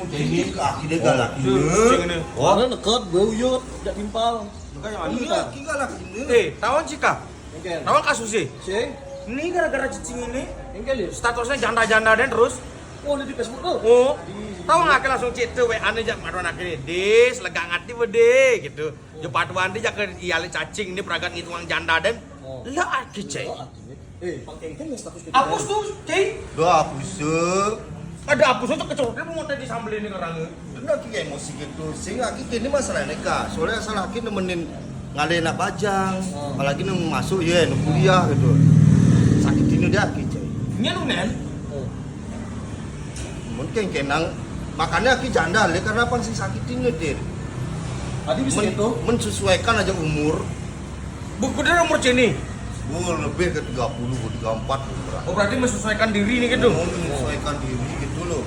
Ini kaki dia galak ini. Karena deket, buyut, tidak timpal. Iya, kaki galak ini. Tawan sih kak? Engkel. Tawan kasus sih? Sih, Ini gara-gara cicing ini engkel ya. statusnya janda-janda dan terus. Oh, ini di Facebook tuh. Oh, tahu nggak langsung cek tuh WA nih jak maruan akhirnya des lega ngati bede gitu. Jepat wandi jak ke iale cacing ini peragat ngitungan janda dan lah aki cek. Pakai engkel status kita. Hapus tuh cek. Gak bisa. Ada hapus tuh kecoklatan mau tadi sambel ini kerangnya. Bener ki emosi gitu. Sehingga kita ini masalahnya kak. Soalnya salah kita nemenin ngadain anak bajang. Apalagi nemu masuk ya, nemu kuliah gitu. Sakit ini dia kita. Nya nu nen. Mungkin kenang makanya ki janda le karena apa sih sakit ini dir. Tadi bisa gitu. Menyesuaikan aja umur. Buku dari umur sini. Lebih ke 30, 34 Oh berarti menyesuaikan diri nih gitu. Menyesuaikan diri gitu loh.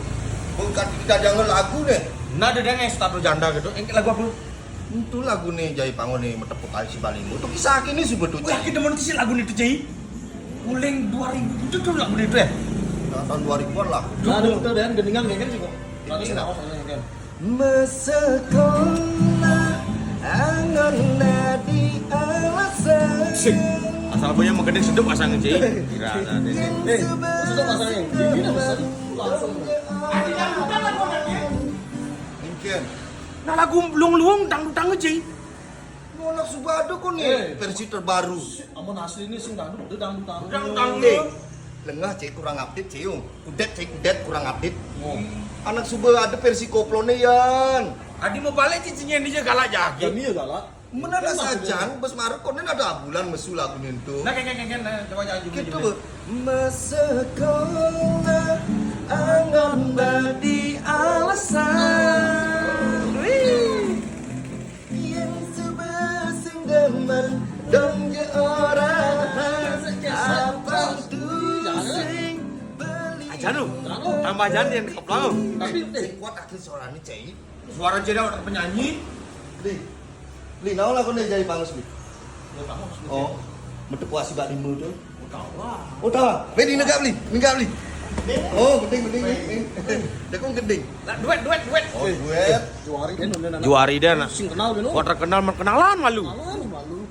Bukan kita jangan lagu deh. Nah ada yang status janda gitu. Engkel lagu apa? Itu lagu nih Jai Pangon nih metepuk kali si Balimu. Itu kisah ini sebetulnya. Wah kita mau sih lagu itu Jai. Uling 2000 itu tuh lagu itu ya. Tahun 2000-an lah. Nah, ada betul dan gendingan engkel juga. Tadi enggak usah engkel. Mesekolah angon nadi alasan. Asal punya mau gede sedep asal ngejai. Kira ada sih. Sudah masanya. Gini besar. Langsung. Mungkin. Nah lagu luang-luang dangdut ngejai. Monak Subado kok nih versi terbaru. Amun asli ini sing dangdut, itu dangdut. Lengah cek kurang update cium. Kudet kurang update. Anak Subado ada versi koplone yan. Adi mau balik cicinya ini aja galak jaki. Kami ya galak. Menada sajang bes marek konen ada bulan mesu lagu itu. Nah keng coba jangan juga. Gitu bu. Mesekolah angon badi alasan. Yang sebesing demen dong je orang apa sing beli. Ajan lu. Tambah ajan yang keplang. Tapi kuat akhir suaranya cai. Suara jeda orang penyanyi. Li naon lagu nih jadi pangus li. ya kamu harus Oh. Metepu asi bak limu tuh. tahu lah. Oh tahu. Bedi negap li. Oh, gending. Dekung gending. Lah duet. Oh, duet. Juari kan udah anak. Juari dan Sing kenal kan. kok terkenal kenalan malu. Malu.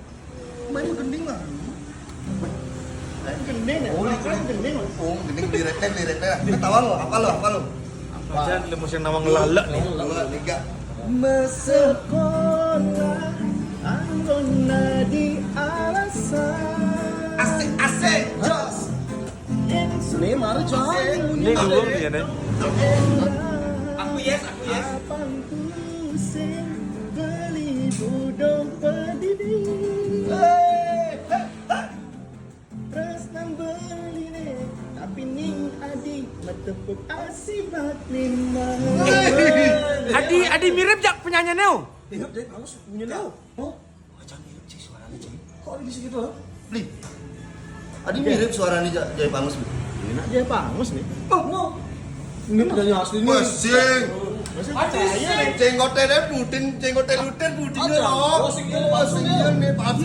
Main gending lah. Gending ya. Oh, gending. Oh, gending liretnya. Ketawa lo, apa lo? Ajan lemus yang nama ngelalak nih. Liga. Mesekolah anggon nadi alasan. Asik, jos. Ini mari jangan. Ini dulu ya nih. Aku yes. Beli budong pedidi. Resnan beli nih, tapi ning adi metepuk asibat lima. Adi mirip jak penyanyi neo. Ingat deh, kamu punya tahu. Oh, Macam mirip sih suaranya, Cai. kok di situ loh? Beli. Adi mirip suaranya Jai Pangus. Enak dia pangus nih. Oh, no. Ini dari asli nih. Mesing. Percaya. Cenggote budin Oh, sing ini maksudnya. nih pasti.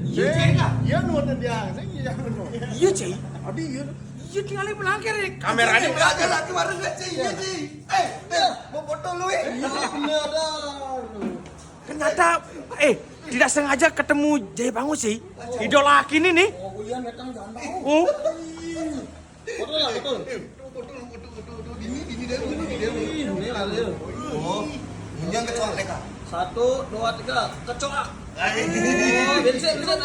Iya ceng kah? Iya nuwun dia. Saya nuwun. Iya ceng. Adi iya. Iya tinggalin pelangkir nih. Kameranya enggak ada lagi warung Cai. Iya, Cai. Mau foto lu Iya, benar dah. ternyata tidak sengaja ketemu Jai Pangus sih. Idola kini nih. Oh, iya metang jangan tahu. Oh. Betul lah, betul. Ini dia. Ini lah dia. Oh. Yang kecoa mereka. 1, 2, 3, kecoa. Oh, bensin. 1, 2,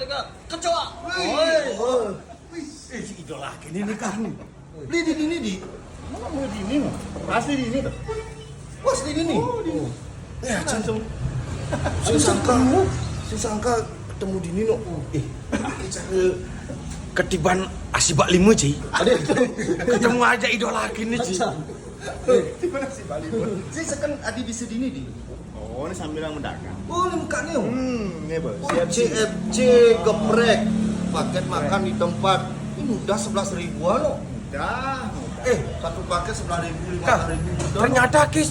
3, kecoa. Oh. Idola kini nih kan. Beli di sini di. Mana mau di ini? Asli di ini tuh. Wah, asli di ini. Ya, langsung. Susangka ketemu di Nino. Ketiban asibak limu sih. Ketemu aja idola kini sih. Tiba nasi Bali. Saya sekan adi di sedini di. Oh, ini sambil mendagang. Oh, ini muka nih. Ini bos. CFC geprek. Paket makan di tempat. Ini udah 11 ribuan loh. Dah. Satu paket 11.000, Kah, 15.000. ternyata kis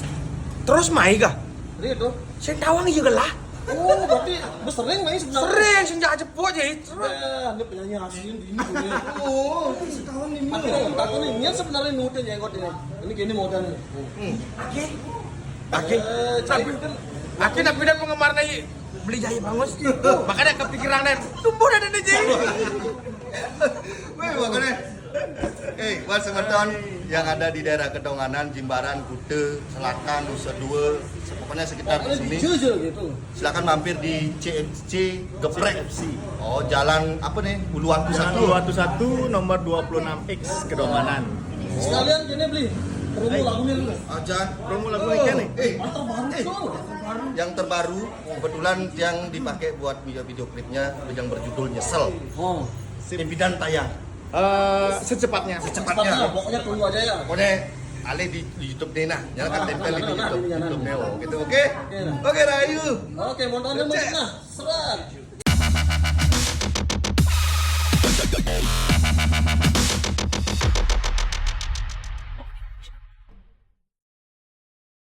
terus mai kah? Ini itu. Saya tawang juga lah. Oh, berarti lu sering main sebenarnya. Sering senja jepuk aja. Ini penyanyi asing di ini. Oh, setahun ini. Aku nih, ini sebenarnya nutin jenggot ini. Ini gini modalnya. Oke. Tapi nak penggemar nih beli jahe bangus. Makanya kepikiran dan tumbuh dan ada jahe. Wih, makanya. Buat semeton yang ada di daerah Kedonganan, Jimbaran, Kute, Selatan, Nusa Dua, pokoknya sekitar Pokoknya sini. jujur gitu. Silakan mampir di CFC Geprek. Oh, jalan apa nih? Uluwatu Jalan 1. 221 nomor 26X Kedonganan. Sekalian gini beli. Promo lagunya dulu. Aja Promo lagu ikan nih. Yang terbaru kebetulan yang dipakai buat video klipnya yang berjudul Nyesel. Oh. Impian tayang. Secepatnya. Secepatnya. Pokoknya tunggu aja ya. Pokoknya Ale di YouTube nih nah, nyalakan tempel di nah, YouTube nah, Neo gitu. Oke? Oke, nah. Oke, Rayu. Oke, mau tanya musik nah. Serat.